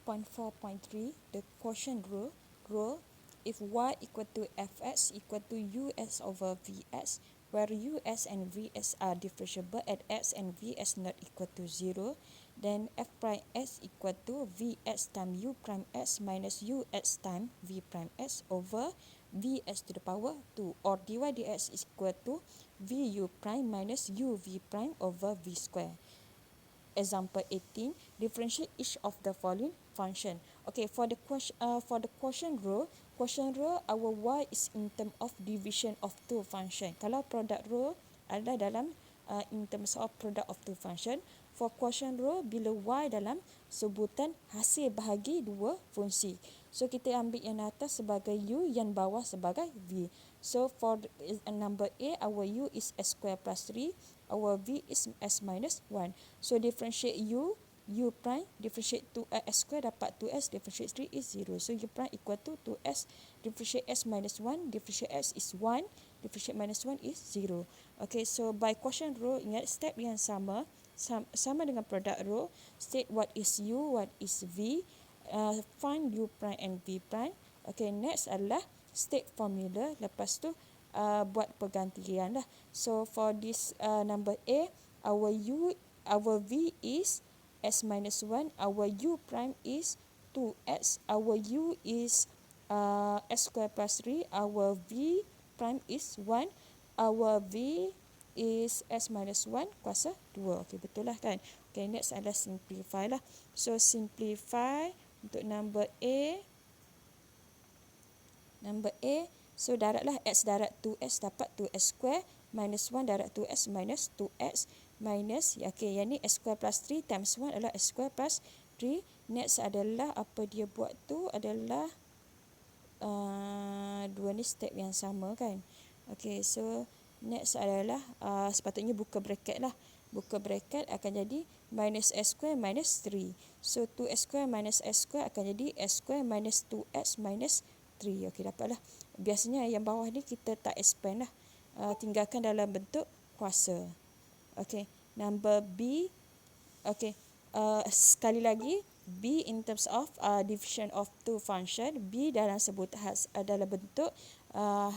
2.4.3, the quotient rule, if y equal to fx equal to us over vs, where us and vs are differentiable at x and vs not equal to 0, then f prime s equal to vs times u prime s minus us times v prime s over vs to the power 2, or dy dx is equal to vu prime minus uv prime over v square. Example 18, differentiate each of the following function. Okay, for the quotient rule, our y is in term of division of two function. Kalau product rule adalah dalam in terms of product of two function. For quotient rule, bila y dalam sebutan hasil bahagi dua fungsi. So kita ambil yang atas sebagai u, yang bawah sebagai v. So for number A, our u is s square plus 3, our v is s minus 1. So differentiate u prime, differentiate 2s square dapat 2s, differentiate 3 is 0. So u prime equal to 2s, differentiate s minus 1, differentiate s is 1, differentiate minus 1 is 0. Okay, so by quotient rule, ingat step yang sama dengan product rule, state what is u, what is v, find u prime and v prime. Okay, next adalah state formula, lepas tu buat pergantian lah. So for this number A, our v is s minus 1, our u prime is 2s, our u is s square plus 3, our v prime is 1, our v is s minus 1 kuasa 2. Okay, betul lah kan? Okay, next adalah simplify lah. So simplify untuk number A, so daratlah x darat 2s dapat 2s square, minus 1 darat 2s minus 2x, minus, okay, yang ni s square plus 3 times 1 adalah s square plus 3. Next adalah apa dia buat tu adalah dua ni step yang sama kan. Okay, so next adalah sepatutnya buka bracket lah. Buka bracket akan jadi minus s square minus 3. So 2s square minus s square akan jadi s square minus 2s minus 3. Okay, dapatlah. Biasanya yang bawah ni kita tak expand lah. Tinggalkan dalam bentuk kuasa. Okay, number B. Okay, sekali lagi, B in terms of division of two function. B dalam dalam bentuk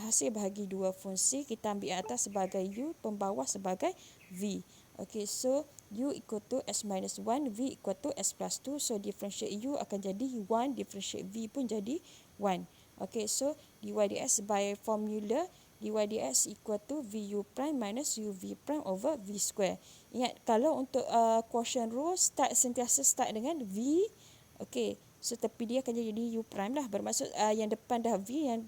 hasil bahagi dua fungsi. Kita ambil atas sebagai u, pembawah sebagai v. Okay, so u equal to s minus 1, v equal to s plus 2. So differentiate u akan jadi 1, differentiate v pun jadi 1. Okay, so dy dx by formula, dy dx equal to vu prime minus uv prime over v square. Ingat, kalau untuk quotient rule, sentiasa start dengan v. Okay, so tepi dia akan jadi u prime lah. Bermaksud yang depan dah v, yang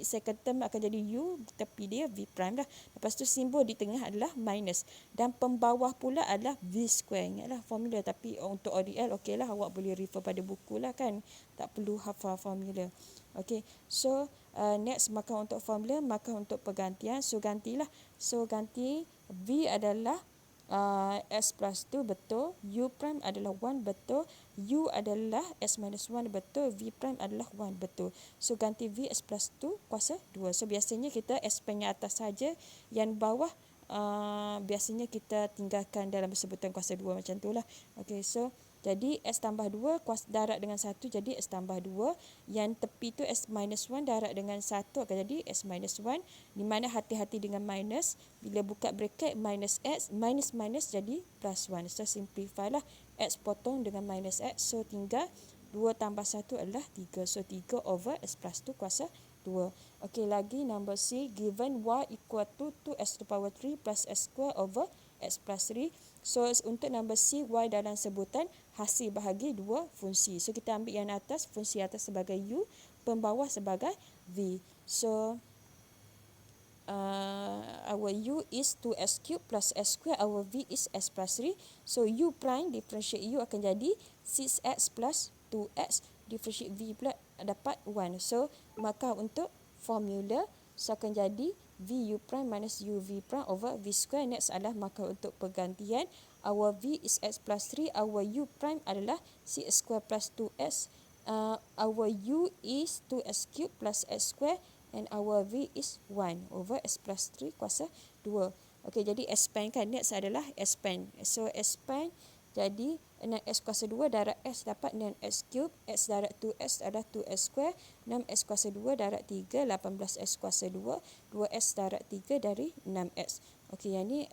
second term akan jadi u, tepi dia v prime lah. Lepas tu simbol di tengah adalah minus. Dan pembawah pula adalah v square. Ingatlah formula, tapi untuk ODL, okay lah, awak boleh refer pada buku lah kan. Tak perlu hafal formula. Okay, so next, maka untuk formula, maka untuk pergantian. So gantilah. So ganti v adalah s plus 2, betul. U prime adalah 1, betul. U adalah s minus 1, betul. V prime adalah 1, betul. So ganti v s plus 2 kuasa 2. So biasanya kita expand yang atas saja, yang bawah biasanya kita tinggalkan dalam sebutan kuasa 2 macam tu lah. Okay, so jadi s tambah 2 darat dengan 1 jadi s tambah 2. Yang tepi tu s minus 1 darat dengan 1 akan jadi s minus 1. Di mana hati-hati dengan minus. Bila buka bracket minus x, minus jadi plus 1. So simplify lah. X potong dengan minus x. So tinggal 2 tambah 1 adalah 3. So 3 over s plus 2 kuasa 2. Okey, lagi number C. Given y equal to 2s to the power 3 plus s square over x plus 3. So untuk number C, y dalam sebutan hasil bahagi dua fungsi. So kita ambil yang atas, fungsi atas sebagai u, pembawah sebagai v. So our u is 2s cube plus s square, our v is s plus 3. So u prime differentiate u akan jadi 6x plus 2x, differentiate v pula dapat 1. So maka untuk formula, so akan jadi vu prime minus uv prime over v square. Next adalah maka untuk pergantian, our v is x plus 3, our u prime adalah 6 square plus 2s, our u is 2s cube plus s square, and our v is 1 over s plus 3 kuasa 2. Okey, jadi expand kan. Next adalah expand. So expand jadi 6 S kuasa 2 darab S dapat 6 S cube. X darab 2S adalah 2S square. 6 S kuasa 2 darab 3, 18 S kuasa 2. 2S darab 3 dari 6S. Okey, yang ni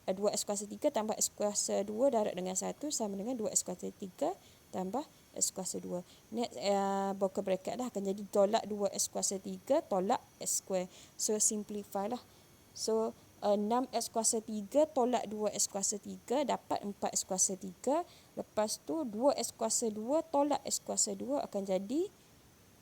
2S kuasa 3 tambah S kuasa 2 darab dengan 1 sama dengan 2S kuasa 3 tambah S kuasa 2. Next, buka bracket dah, akan jadi tolak 2S kuasa 3 tolak S square. So, simplify lah. So, 6S kuasa 3 tolak 2S kuasa 3 dapat 4S kuasa 3. Lepas tu 2S kuasa 2 tolak S kuasa 2 akan jadi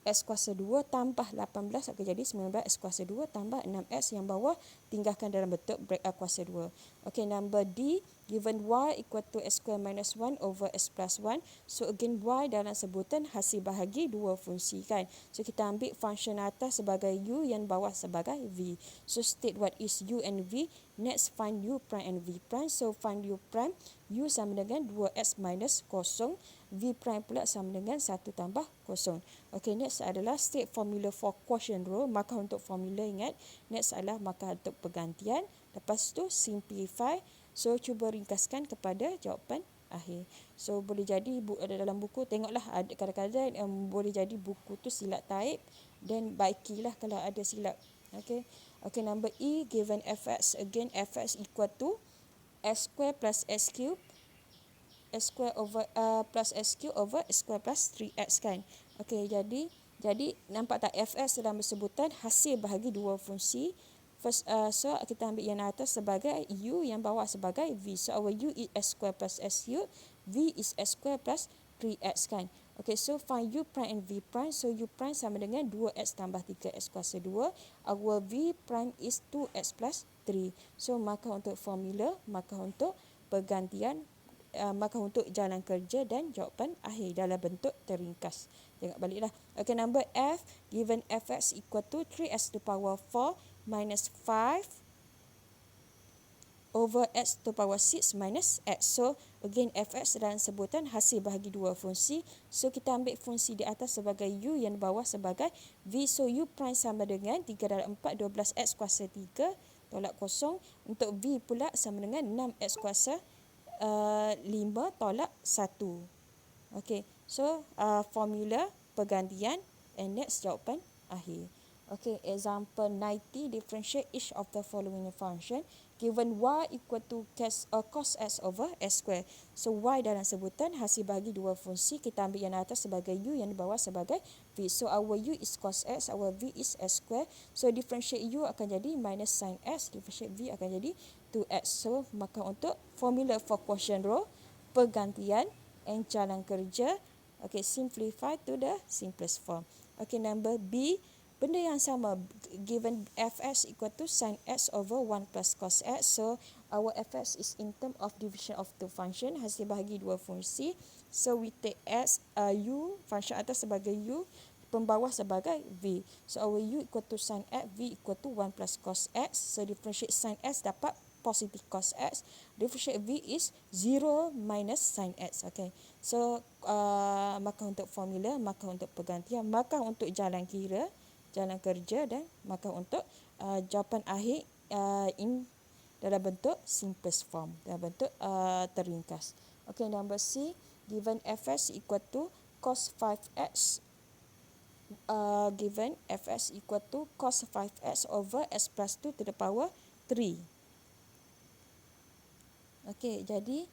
S kuasa 2 tambah 18 akan jadi 19S kuasa 2 tambah 6S yang bawah tinggalkan dalam bentuk kuasa 2. Okey, number D, given Y equal to S square minus 1 over S plus 1. So again Y dalam sebutan hasil bahagi dua fungsi kan. So kita ambil function atas sebagai U yang bawah sebagai V. So state what is U and V. Next find U prime and V prime. So find U prime, U sama dengan 2S minus 0. V prime pula sama dengan 1 tambah 0. Okey, next adalah state formula for quotient rule. Markah untuk formula, ingat. Next adalah markah untuk pergantian. Lepas tu simplify. So cuba ringkaskan kepada jawapan akhir. So boleh jadi dalam buku tengoklah, ada kadang-kadang boleh jadi buku tu silap type, dan baikilah kalau ada silap. Okey. Okey, number E, given fx, again fx equal to S square plus S cube. S square over plus S cube over S square plus 3X kan. Okey, jadi nampak tak fs dalam sebutan hasil bahagi dua fungsi. First, so kita ambil yang atas sebagai U, yang bawah sebagai V. So our U is S square plus S cube, V is S square plus 3X kan. Okey, so find U prime and V prime. So U prime sama dengan 2X tambah 3X kuasa 2. Our V prime is 2X plus 3. So markah untuk formula, markah untuk pergantian, markah untuk jalan kerja dan jawapan akhir dalam bentuk terringkas. Tengok baliklah. Okey, number F, given fx equal to 3x to the power 4 minus 5 over x to the power 6 minus x. So, again fx dalam sebutan hasil bahagi dua fungsi. So, kita ambil fungsi di atas sebagai u, yang di bawah sebagai v. So, u prime sama dengan 3 darab 4, 12x kuasa 3 tolak 0. Untuk v pula sama dengan 6x kuasa 5 tolak 1. Okey, so formula pergantian, and next jawapan akhir. Okey, example 90, differentiate each of the following function given y equal to cos s over s square. So y dalam sebutan hasil bahagi dua fungsi, kita ambil yang atas sebagai u, yang di bawah sebagai v. So our u is cos s, our v is s square. So differentiate u akan jadi minus sin s, differentiate v akan jadi 2x. So maka untuk formula for quotient rule, pergantian, and jalan kerja. Okay, simplify to the simplest form. Okay, number B, benda yang sama, given fx equal to sin x over 1 plus cos x. So our fx is in term of division of two function, hasil bahagi dua fungsi. So we take s, u, function atas sebagai u, pembawah sebagai v. So our u equal to sin x, v equal to 1 plus cos x. So differentiate sin x dapat positive cos x. Differentiate v is 0 minus sin x. Okay. So markah untuk formula, markah untuk pergantian, markah untuk jalan kira, jalan kerja, dan markah untuk jawapan akhir in dalam bentuk simplest form, dalam bentuk terringkas. Okay, number C, given fx equal to cos 5x, given fx equal to cos 5x over s plus 2 to the power 3. Okey, jadi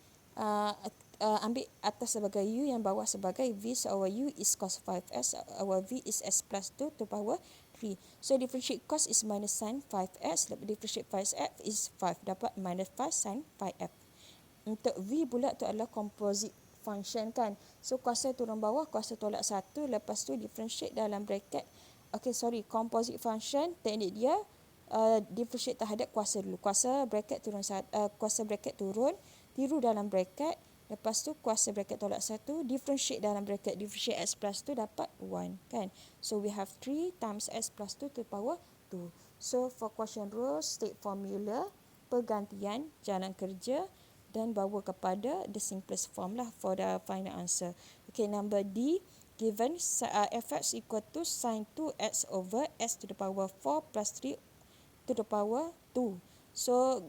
ambil atas sebagai u, yang bawah sebagai v. So our u is cos 5s, our v is s plus 2 to power 3. So differentiate cos is minus sin 5s, differentiate 5f is 5, dapat minus 5 sin 5f. Untuk v pula tu adalah composite function kan. So kuasa turun bawah, kuasa tolak 1, lepas tu differentiate dalam bracket. Okay, sorry, composite function, teknik dia differentiate terhadap kuasa dulu. Kuasa bracket turun, kuasa bracket turun, tiru dalam bracket, lepas tu kuasa bracket tolak 1, differentiate dalam bracket, differentiate x plus 2 dapat 1 kan. So we have 3 times x plus 2 to the power 2. So for quotient rule, state formula, pergantian, jalan kerja, dan bawa kepada the simplest form lah for the final answer. Okay, number D, given fx equal to sin 2x over s to the power 4 plus 3 to the power 2. So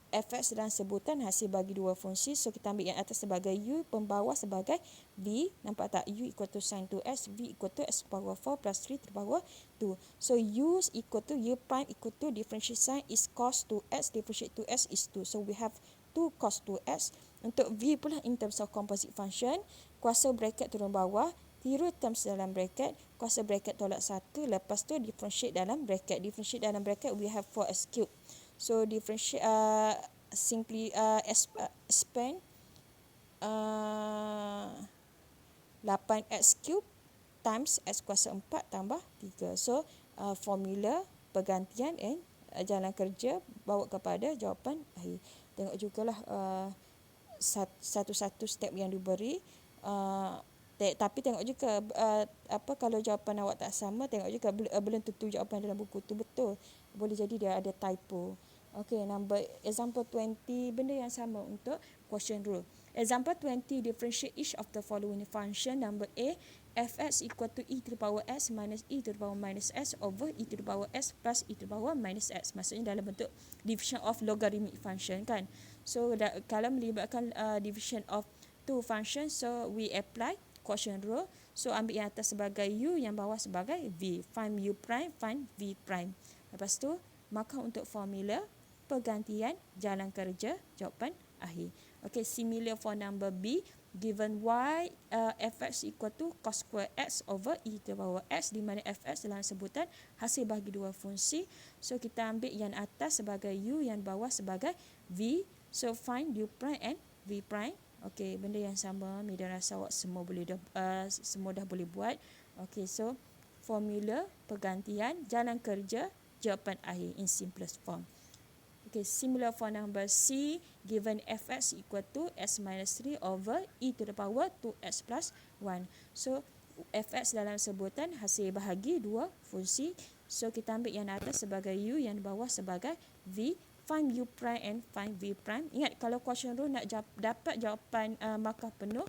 fx dalam sebutan hasil bagi dua fungsi. So kita ambil yang atas sebagai u, pembawah sebagai v. Nampak tak? U equal to sin 2s, v equal to s power 4 plus 3 to the power 2. So u equal to u prime equal to differentiate sin is cos 2s, differentiate 2s is 2. So we have 2 cos 2s. Untuk v pula in terms of composite function, kuasa bracket turun bawah, tiru terms dalam bracket, kuasa bracket tolak 1, lepas tu differentiate dalam bracket. Differentiate dalam bracket we have 4s cube. So differentiate simply expand 8x cube times x kuasa 4 tambah 3. So formula pergantian and jalan kerja bawa kepada jawapan akhir. Tengok jugalah satu-satu step yang diberi. Tapi tengok juga kalau jawapan awak tak sama, tengok juga belum tentu jawapan dalam buku tu betul. Boleh jadi dia ada typo. Okay, number example 20, benda yang sama untuk quotient rule. Example 20, differentiate each of the following function. Number A, fx equal to e to the power s minus e to the power minus s over e to the power s plus e to the power minus s. Maksudnya dalam bentuk division of logarithmic function kan. So kalau melibatkan division of two functions, so we apply quotient rule. So ambil yang atas sebagai u, yang bawah sebagai v. Find u prime, find v prime. Lepas tu maka untuk formula pergantian jalan kerja jawapan akhir. Okay, similar for number B. Given y fx equal to cos square x over e to the power x, di mana fx dalam sebutan hasil bagi dua fungsi. So kita ambil yang atas sebagai u, yang bawah sebagai v. So find u prime and v prime. Okay, benda yang sama. Mida rasa awak semua dah boleh buat. Okay, so formula pergantian jalan kerja jawapan akhir in simplest form. Okay, similar for number C. Given fx equal to s minus 3 over e to the power 2s plus 1. So fx dalam sebutan hasil bahagi dua fungsi. So kita ambil yang atas sebagai u, yang bawah sebagai v. Find u prime and find v prime. Ingat, kalau quotient rule nak dapat jawapan markah penuh,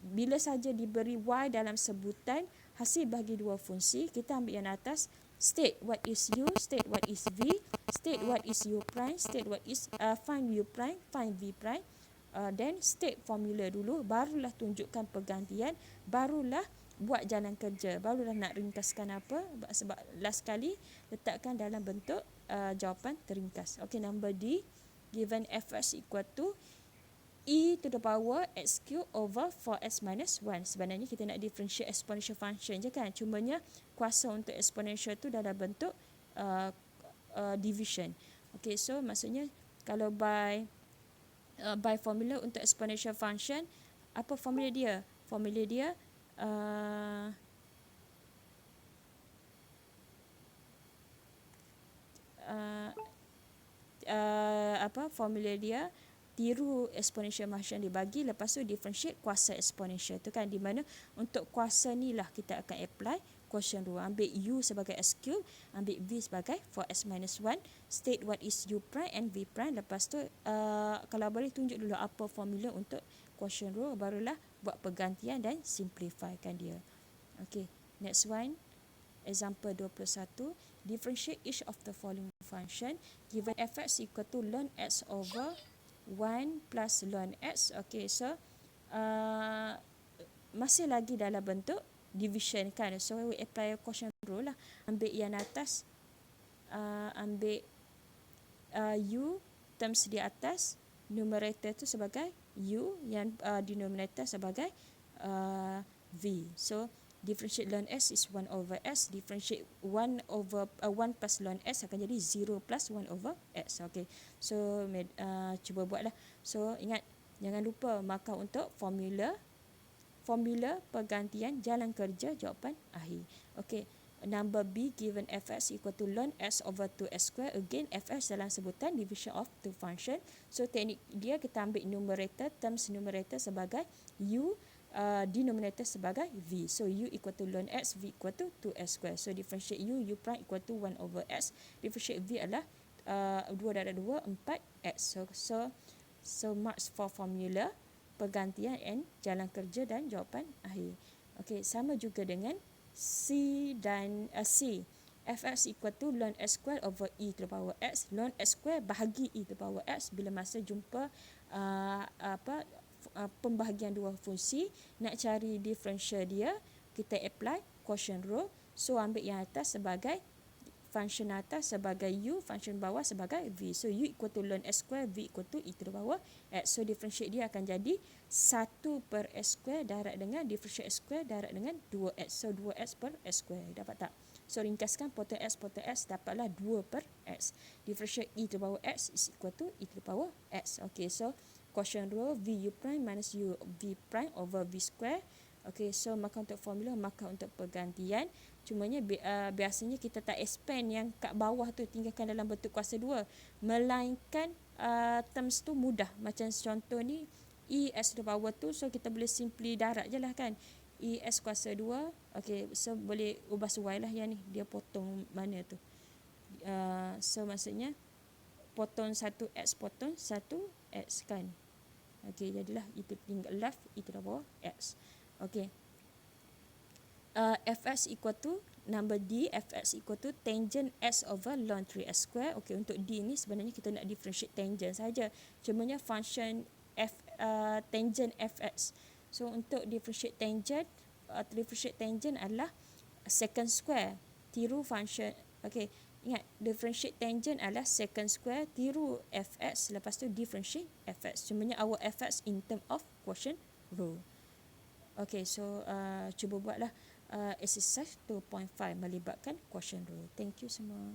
bila saja diberi y dalam sebutan hasil bagi dua fungsi, kita ambil yang atas. State what is u, state what is v, state what is u prime, state what is find u prime, find v prime. Then state formula dulu, barulah tunjukkan pergantian, barulah buat jalan kerja, barulah nak ringkaskan apa. Sebab last kali letakkan dalam bentuk jawapan teringkas. Okay, number D. Given fx equal to e to the power x cube over 4x minus 1. Sebenarnya kita nak differentiate exponential function je kan. Cumanya kuasa untuk exponential tu dalam bentuk division. Okay, so maksudnya kalau by formula untuk exponential function, apa formula dia? Formula dia formula dia tiru exponential function dibagi, lepas tu differentiate kuasa exponential tu kan, di mana untuk kuasa ni lah kita akan apply quotient rule. Ambil u sebagai s cube, ambil v sebagai 4s minus 1, state what is u prime and v prime. Lepas tu kalau boleh tunjuk dulu apa formula untuk quotient rule, barulah buat pergantian dan simplifykan dia. Okay, next one. Example 21. Differentiate each of the following function. Given fx equal to ln x over 1 plus ln x. Okay, so masih lagi dalam bentuk division kan. So we apply quotient rule lah. Ambil yang atas, ambil u terms di atas, numerator tu sebagai u, yang denominator sebagai v. So differentiate ln s is 1 over s. Differentiate 1 plus ln s akan jadi 0 plus 1 over x. Okay, so cuba buatlah. So ingat, jangan lupa markah untuk formula pergantian jalan kerja jawapan akhir. Okay, number B. Given fx equal to ln s over 2s square. Again, fx dalam sebutan division of two function. So teknik dia, kita ambil numerator, terms numerator sebagai u, denominator sebagai v. So u equal to ln x, v equal to 2s square. So differentiate u prime equal to 1 over s. Differentiate v adalah 2 darab 2, 4x. So marks for formula pergantian and jalan kerja dan jawapan akhir. Okay, sama juga dengan C dan C. fx equal to ln x square over e to the power x. Ln x square bahagi e to the power x bila masa jumpa pembahagian dua fungsi. Nak cari differential dia, kita apply quotient rule. So ambil yang atas sebagai function atas sebagai u, function bawah sebagai v. So u equal to ln x square, v equal to e to the power x. So differentiate dia akan jadi 1 per x square darab dengan differentiate x square darab dengan 2x. So 2x per x square. Dapat tak? So ringkaskan potong x dapatlah 2 per x. Differentiate e to the power x is equal to e to the power x. Okay, so quotient rule v u prime minus u v prime over v square. Okay, so maka untuk formula, maka untuk pergantian. Cumanya biasanya kita tak expand yang kat bawah tu, tinggalkan dalam bentuk kuasa 2. Melainkan terms tu mudah. Macam contoh ni, e s to the power 2, so kita boleh simply darab je lah kan. E s kuasa 2, okay, so boleh ubah sesuai lah yang ni. Dia potong mana tu. So maksudnya, potong 1x potong 1x kan. Okay, jadilah itu tinggal left e to the power x. Okay. Fx equal to number d, fx equal to tangent s over ln 3x square. Okay, untuk d ni sebenarnya kita nak differentiate tangent saja. Cumanya function tangent fx. So untuk differentiate tangent adalah secant square tiru function. Okay, ingat differentiate tangent adalah secant square tiru fx, lepas tu differentiate fx. Cumanya our fx in term of quotient rule. Okay, so cuba buatlah exercise 2.5 melibatkan quotient rule. Thank you semua.